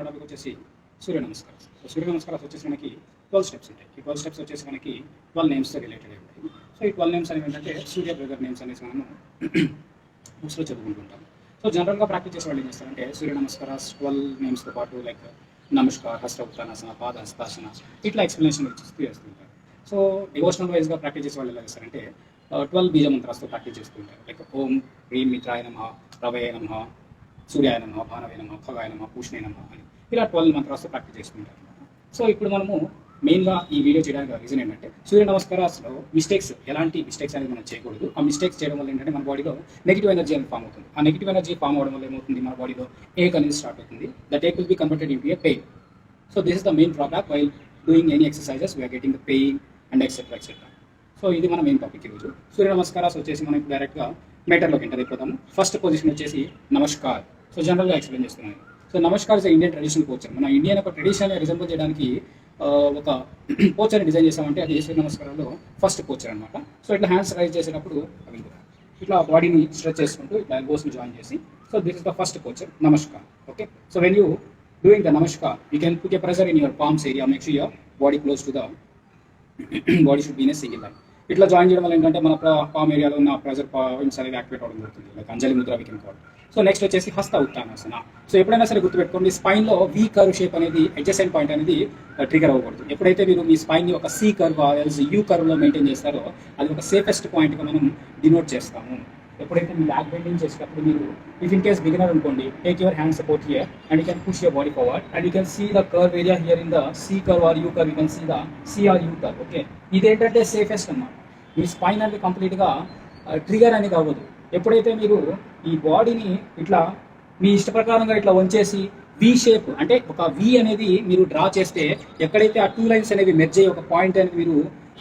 మన టాపిక్ వచ్చేసి సూర్య నమస్కారం. సో సూర్య నమస్కారాలు వచ్చేసి మనకి 12 స్టెప్స్ ఉంటాయి. ఈ 12 స్టెప్స్ వచ్చేసి మనకి 12 నేమ్స్తో రిలేటెడ్ ఉంటాయి. సో ఈ 12 నేమ్స్ అనేవి ఏంటంటే సూర్య బ్రదర్ నేమ్స్ అనేసి మనము బుక్స్లో చదువుకుంటుంటాం. సో జనరల్గా ప్రాక్టీస్ చేసే వాళ్ళు ఏం చేస్తారంటే సూర్య నమస్కారాస్ 12 నేమ్స్తో పాటు లైక్ నమస్కార్, హస్త ఉత్తానాసన, పాద హస్తాసన ఇట్లా ఎక్స్ప్లెనేషన్ చేస్తుంటారు. సో డివోషనల్ వైజ్గా ప్రాక్టీస్ చేసే వాళ్ళు ఎలా చేస్తారంటే 12 బీజ మంత్రాలతో ప్రాక్టీస్ చేస్తుంటారు. లైక్ ఓం హ్రీం మిత్రాయ నమః, రవయ నమః, సూర్యాయ నమః, భానవే నమః, ఖగాయ నమః, పూష్ణే నమః అని ఇలా 12 మంత్రాలతో ప్రాక్టీస్ చేస్తుంటారు. సో ఇప్పుడు మనము మెయిన్గా ఈ వీడియో చేయడానికి రీజన్ ఏంటంటే సూర్య నమస్కారాల్లో ఎలాంటి మిస్టేక్స్ అనేది మనం చేయకూడదు. ఆ మిస్టేక్స్ చేయడం వల్ల ఏంటంటే మన బాడీలో నెగిటివ్ ఎనర్జీ అనేది ఫామ్ అవుతుంది. ఆ నెగిటివ్ ఎనర్జీ ఫామ్ అవడం వల్ల ఏమవుతుంది, మన బాడీలో ఏక్ అనేది స్టార్ట్ అవుతుంది. That ache will be converted into a pain. So this is the main drawback while doing any exercises we are getting the pain and etcetera etcetera. So ఇది మన మెయిన్ టాపిక్ ఈరోజు. సూర్య నమస్కారాలు వచ్చేసి మనం ఇప్పుడు డైరెక్ట్గా మెటర్లోకి ఎంటర్ అయిపోతాము. ఫస్ట్ పొజిషన్ వచ్చేసి నమస్కార్. సో జనరల్గా ఎక్స్ప్లెయిన్ చేస్తున్నాను. So namaskar is Indian traditional posture. మన ఇండియన్ ఒక ట్రెడిషన్ రిజెంబుల్ చేయడానికి ఒక పోచర్ని డిజైన్ చేసామంటే అది సూర్య నమస్కారంలో ఫస్ట్ పోచర్ అనమాట. సో ఇట్లా హ్యాండ్స్ రైజ్ చేసేటప్పుడు అవి ఇట్లా బాడీని స్ట్రెచ్ చేసుకుంటూ ఇట్లా ఎల్బోస్ని జాయిన్ చేసి so this is the first posture namaskar. Okay, so when you doing the namaskar you can put a pressure in your palms area, make sure your body close to the body should be in a single line. ఇట్లా join చేయడం వల్ల ఏంటంటే మన palm ఏరియాలో ఉన్న pressure points అనేది activate అవడం జరుగుతుంది. Like Anjali mudra we can call. So next వచ్చేసి హస్త ఉత్తానాసన. సో ఎప్పుడైనా సరే గుర్తుపెట్టుకోండి, స్పైన్లో వి కర్వ్ షేప్ అనేది అడ్జసెంట్ పాయింట్ అనేది ట్రిగర్ అవ్వకూడదు. ఎప్పుడైతే మీరు మీ స్పైన్ని ఒక సి కర్వ్ యూ కర్వ్లో మెయింటైన్ చేస్తారో అది ఒక సేఫెస్ట్ పాయింట్గా మనం డినోట్ చేస్తాము. ఎప్పుడైతే మీరు బ్యాక్ బెండింగ్ చేసేటప్పుడు మీరు ఇఫ్ ఇన్ కేస్ బిగినర్ అనుకోండి, take your hand support here and you can push your body forward and you can see the curve area here in the C curve or U curve, you can see the C or U curve. Okay, ఇదేంటంటే safest అన్నమాట. మీ spine అనేది కంప్లీట్గా trigger అనేది అవ్వదు. ఎప్పుడైతే మీరు ఈ బాడీని ఇట్లా మీ ఇష్ట ప్రకారంగా ఇట్లా వంచేసి వి షేప్ అంటే ఒక వి అనేది మీరు డ్రా చేస్తే ఎక్కడైతే ఆ 2 లైన్స్ అనేవి మెర్జ్ అయ్యి ఒక పాయింట్ అనేది మీరు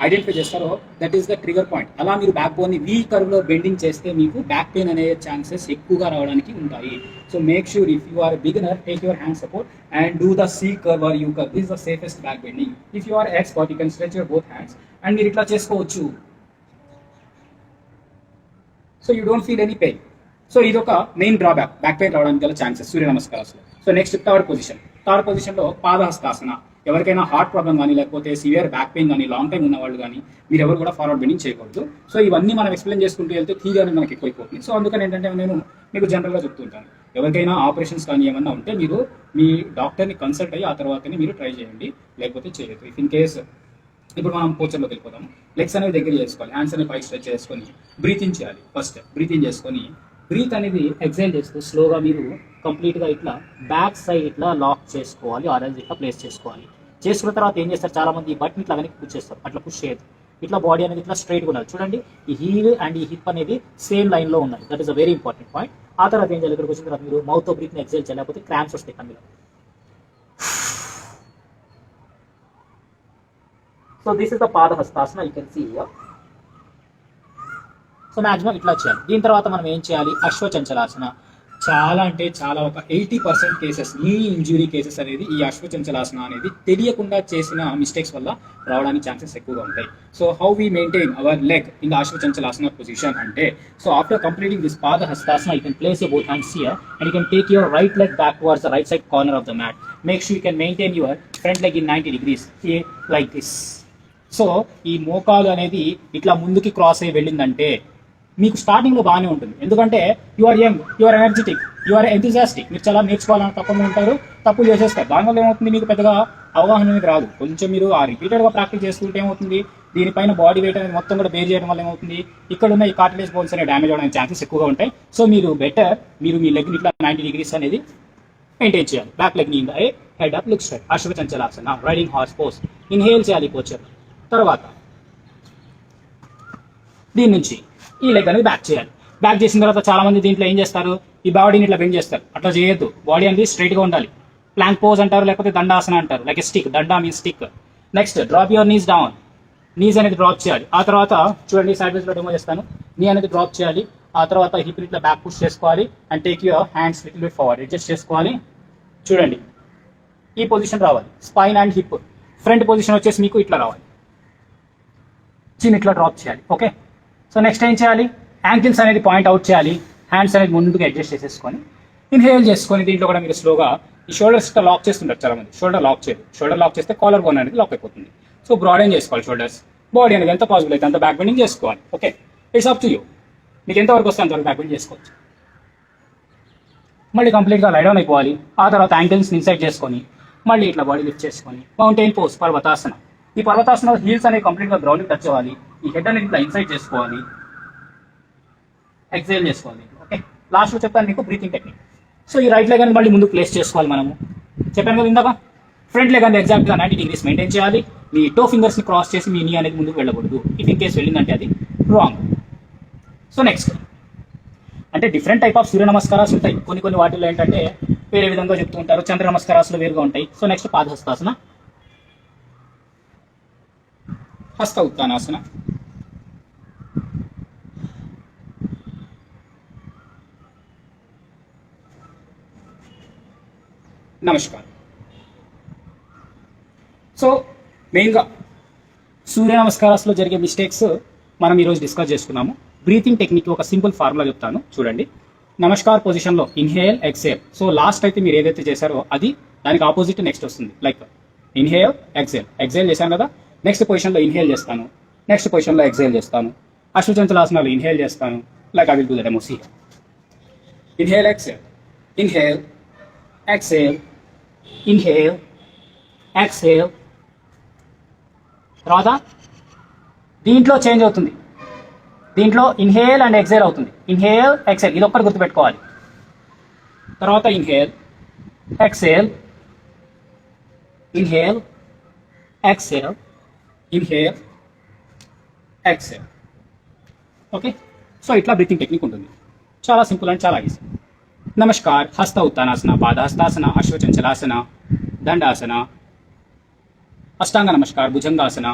ఐడెంటిఫై చేస్తారో that is the trigger point. అలా మీరు బ్యాక్ బోన్ని వి కర్వ్లో బెండింగ్ చేస్తే మీకు బ్యాక్ పెయిన్ అనే ఛాన్సెస్ ఎక్కువగా రావడానికి ఉంటాయి. So make sure if you are beginner take your hand support and do the C curve or U curve. This the safest back bending. If you are expert you can stretch your both hands and మీరు ఇట్లా చేసుకోవచ్చు. So you don't feel any pain. So ఇది ఒక main drawback back pain రావడానికి గల chances సూర్య నమస్కారాలు. So next third పొజిషన్లో పాదహస్తాసన. ఎవరికైనా హార్ట్ ప్రాబ్లం కానీ లేకపోతే సివియర్ బ్యాక్ పెయిన్ కానీ లాంగ్ టైం ఉన్న వాళ్ళు కానీ మీరు ఎవరు కూడా ఫార్వర్డ్ బెండింగ్ చేయకూడదు. సో ఇవన్నీ మనం ఎక్స్ప్లెయిన్ చేసుకుంటూ వెళ్తే థీరీ అనేది మనకి ఎక్కువైపోతుంది. సో అందుకని ఏంటంటే నేను మీకు జనరల్గా చెప్తుంటాను, ఎవరికైనా ఆపరేషన్స్ కానీ ఏమన్నా ఉంటే మీరు మీ డాక్టర్ని కన్సల్ట్ అయ్యి ఆ తర్వాతనే మీరు ట్రై చేయండి, లేకపోతే చేయొద్దు. ఇఫ్ ఇన్ కేస్ ఇప్పుడు మనం పోచర్లోకి వెళ్ళిపోతాము. లెగ్స్ అనేది దగ్గర చేసుకోవాలి, హ్యాండ్స్ అనేది పైకి స్ట్రెచ్ చేసుకొని బ్రీత్ ఇన్ చేయాలి. ఫస్ట్ బ్రీత్ ఇన్ చేసుకొని బ్రీత్ అనేది ఎక్సైల్ చేస్తూ స్లోగా మీరు కంప్లీట్గా ఇట్లా బ్యాక్ సైడ్ ఇట్లా లాక్ చేసుకోవాలి, ఆరెంజ్ ఇట్లా ప్లేస్ చేసుకోవాలి. చేసుకున్న తర్వాత ఏం చేస్తారు, చాలా మంది ఈ బట్ని ఇట్లా వెనక్కి పుష్ చేస్తారు. అట్లా పుష్ చేయదు, ఇట్లా బాడీ అనేది ఇట్లా స్ట్రైట్గా ఉండాలి. చూడండి, ఈ హీల్ అండ్ ఈ హిప్ అనేది సేమ్ లైన్లో ఉన్నాయి. That is a very important point. ఆ తర్వాత ఏం చేయాలి, ఇక్కడికి వచ్చిన తర్వాత మీరు మౌత్తో బ్రీత్ని ఎక్సైల్ చేయాలి, లేకపోతే క్రాంప్స్ వస్తాయి కన్నులో. So this is the Padahastasana, you can see here. So maximum ఇట్లా చేయాలి. దీని తర్వాత మనం ఏం చేయాలి, అశ్వచంచలాసన. చాలా అంటే చాలా ఒక 80% కేసెస్ నీ ఇంజురీ కేసెస్ అనేది ఈ అశ్వచంచలాసన అనేది తెలియకుండా చేసిన మిస్టేక్స్ వల్ల రావడానికి ఛాన్సెస్ ఎక్కువగా ఉంటాయి. So how we maintain our leg in the Ashwasanchalanasana position అంటే, so after completing this Padahastasana you can place your both hands here and you can take your right leg back towards the right side corner of the mat. Make sure you can maintain your front leg in 90 degrees like this. So ఈ మోకాలు అనేది ఇట్లా ముందుకి cross అయ్యి వెళ్ళిందంటే మీకు స్టార్టింగ్లో బాగానే ఉంటుంది, ఎందుకంటే you are young, you are energetic, you are enthusiastic. మీరు చాలా నేర్చుకోవాలని తప్పకుండా ఉంటారు, తప్పులు చేసేస్తారు. దానివల్ల ఏమవుతుంది, మీకు పెద్దగా అవగాహన అనేది రాదు. కొంచెం మీరు ఆ రిపీటెడ్గా ప్రాక్టీస్ చేసుకుంటే ఏమవుతుంది, దీనిపైన బాడీ వెయిట్ అనేది మొత్తం కూడా బేర్ చేయడం వల్ల ఏమవుతుంది, ఇక్కడ ఉన్న ఈ కార్టిలేజ్ బోన్స్ అనేవి డ్యామేజ్ అవడానికి ఛాన్సెస్ ఎక్కువగా ఉంటాయి. సో మీరు బెటర్ మీరు మీ లెగ్ని ఇట్లా 90 degrees అనేది మెయింటైన్ చేయాలి. బ్యాక్ లెగ్ ని head up, look straight, Ashwasanchalanasana, riding horse pose. Inhale చేయాలి పోచర్. తర్వాత దీని నుంచి ఈ లెగ్ అనేది బ్యాక్ చేయాలి. బ్యాక్ చేసిన తర్వాత చాలా మంది దీంట్లో ఏం చేస్తారు, ఈ బాడీని ఇట్లా బెండ్ చేస్తారు. అట్లా చేయొద్దు, బాడీ అనేది స్ట్రైట్గా ఉండాలి. ప్లాంక్ పోజ్ అంటారు, లేకపోతే దండాసన అంటారు, like stick. Danda means stick. Next drop your knees down. Knees అనేది డ్రాప్ చేయాలి. ఆ తర్వాత చూడండి, సైడ్ వేస్లో డెమో చేస్తాను. నీ అనేది డ్రాప్ చేయాలి. ఆ తర్వాత హిప్ ఇట్లా బ్యాక్ పుష్ చేసుకోవాలి and take your hands little bit forward, adjust చేసుకోవాలి. చూడండి, ఈ పొజిషన్ రావాలి. Spine and hip front position వచ్చేసి మీకు ఇట్లా రావాలి. చిన్న ఇట్లా డ్రాప్ చేయాలి. ఓకే, సో నెక్స్ట్ ఏం చేయాలి, యాంకిల్స్ అనేది పాయింట్ అవుట్ చేయాలి. హ్యాండ్స్ అనేది ముందుకు అడ్జస్ట్ చేసేసుకొని ఇన్హేల్ చేసుకొని దీంట్లో కూడా మీరు స్లోగా ఈ షోల్డర్స్ లాక్ చేస్తుంటారు చాలా మంది. షోల్డర్ లాక్ చేయరు. షోల్డర్ లాక్ చేస్తే కాలర్ బోన్ అనేది లాక్ అయిపోతుంది. సో బ్రాడెన్ చేసుకోవాలి షోల్డర్స్. బాడీ అనేది ఎంత పాసిబుల్ అయితే అంత బ్యాక్ బెండింగ్ చేసుకోవాలి. Okay, it's up to you. మీకు ఎంతవరకు వస్తే అంతవరకు బ్యాక్ బెండ్ చేసుకోవచ్చు. మళ్ళీ కంప్లీట్గా లై డౌన్ అయిపోవాలి. ఆ తర్వాత యాంకిల్స్ని ఇన్సైడ్ చేసుకొని మళ్ళీ ఇట్లా బాడీ లిఫ్ట్ చేసుకొని మౌంటైన్ పోజ్, పర్వతాసన. ఈ పర్వతాసన హీల్స్ అనేవి కంప్లీట్గా గ్రౌండ్కి టచ్ అవ్వాలి. ఈ హెడ్ అనేది ఇట్లా ఇన్సైడ్ చేసుకోవాలి, ఎక్సైల్ చేసుకోవాలి. ఓకే, లాస్ట్లో చెప్తాను మీకు బ్రీతింగ్ టెక్నిక్. సో ఈ రైట్ లెగ్ అనేది మళ్ళీ ముందు ప్లేస్ చేసుకోవాలి. మనము చెప్పాను కదా ఇందాక, ఫ్రంట్ లెగ్ అనేది ఎగ్జాక్ట్గా 90 degrees మెయింటైన్ చేయాలి. మీ టో ఫింగర్స్ని క్రాస్ చేసి మీ నీ అనేది ముందుకు వెళ్ళకూడదు. ఇఫ్ ఇన్ కేస్ వెళ్ళిందంటే అది రాంగ్. సో నెక్స్ట్ అంటే డిఫరెంట్ టైప్ ఆఫ్ సూర్య నమస్కారాలు ఉంటాయి. కొన్ని వాటిల్లో ఏంటంటే వేరే విధంగా చెప్తూ ఉంటారు. చంద్ర నమస్కారాలు వేరుగా ఉంటాయి. సో నెక్స్ట్ పాదహస్తాసన, హస్త ఉత్తానాసన, నమస్కారం. సో మెయిన్గా సూర్య నమస్కారాల్లో జరిగే మిస్టేక్స్ మనం ఈరోజు డిస్కస్ చేసుకున్నాము. బ్రీతింగ్ టెక్నిక్ ఒక సింపుల్ ఫార్ములా చెప్తాను చూడండి. నమస్కార్ పొజిషన్లో ఇన్హేల్, ఎక్సేల్. సో లాస్ట్ అయితే మీరు ఏదైతే చేశారో అది దానికి ఆపోజిట్ నెక్స్ట్ వస్తుంది. Like inhale, exhale. ఎక్సేల్ చేశాను కదా, నెక్స్ట్ పొజిషన్లో ఇన్హేల్ చేస్తాను, నెక్స్ట్ పొజిషన్లో ఎక్సేల్ చేస్తాను. అశ్వచంచలాసనాలు ఇన్హేల్ చేస్తాను. Like I will do that demo. Inhale, exhale, inhale, exhale, inhale, exhale. తర్వాత దీంట్లో చేంజ్ అవుతుంది. దీంట్లో ఇన్హేల్ అండ్ ఎక్సేల్ అవుతుంది. ఇన్హేల్, ఎక్సేల్, ఇది ఒక్కటి గుర్తుపెట్టుకోవాలి. తర్వాత inhale, exhale, inhale, exhale, inhale, exhale. Okay, so ఇట్లా బ్రీతింగ్ టెక్నిక్ ఉంటుంది. చాలా సింపుల్ అండ్ చాలా ఈజీ. నమస్కార్, హస్త ఉత్తానాసన, పాదహస్తాసన, అశ్వచంచలాసన, దండాసన, అష్టాంగ namaskar, Bhujangasana,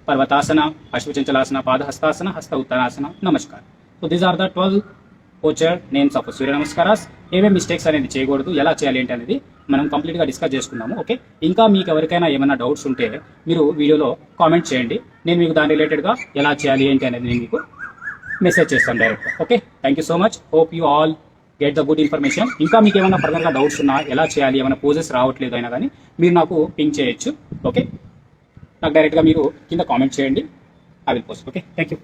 పర్వతాసన, Ashwasanchalanasana, Padahastasana, Hasta Uttanasana, Namaskar. So these are the 12 posture names of Surya Namaskaras. ఏమేమి మిస్టేక్స్ అనేది చేయకూడదు, ఎలా చేయాలి ఏంటి అనేది మనం కంప్లీట్గా డిస్కస్ చేసుకున్నాము. ఓకే, ఇంకా మీకు ఎవరికైనా ఏమైనా డౌట్స్ ఉంటే మీరు వీడియోలో కామెంట్ చేయండి. నేను మీకు దాని రిలేటెడ్గా ఎలా చేయాలి ఏంటి అనేది నేను మీకు మెసేజ్ చేస్తాను డైరెక్ట్గా. Okay, thank you so much. Hope you all get the good information. ఇంకా మీకు ఏమైనా ఫర్దర్గా డౌట్స్ ఉన్నా, ఎలా చేయాలి, ఏమైనా పోజెస్ రావట్లేదు అయినా కానీ మీరు నాకు పింక్ చేయొచ్చు. ఓకే, నాకు డైరెక్ట్గా మీరు కింద కామెంట్ చేయండి. I will post. Okay, thank you.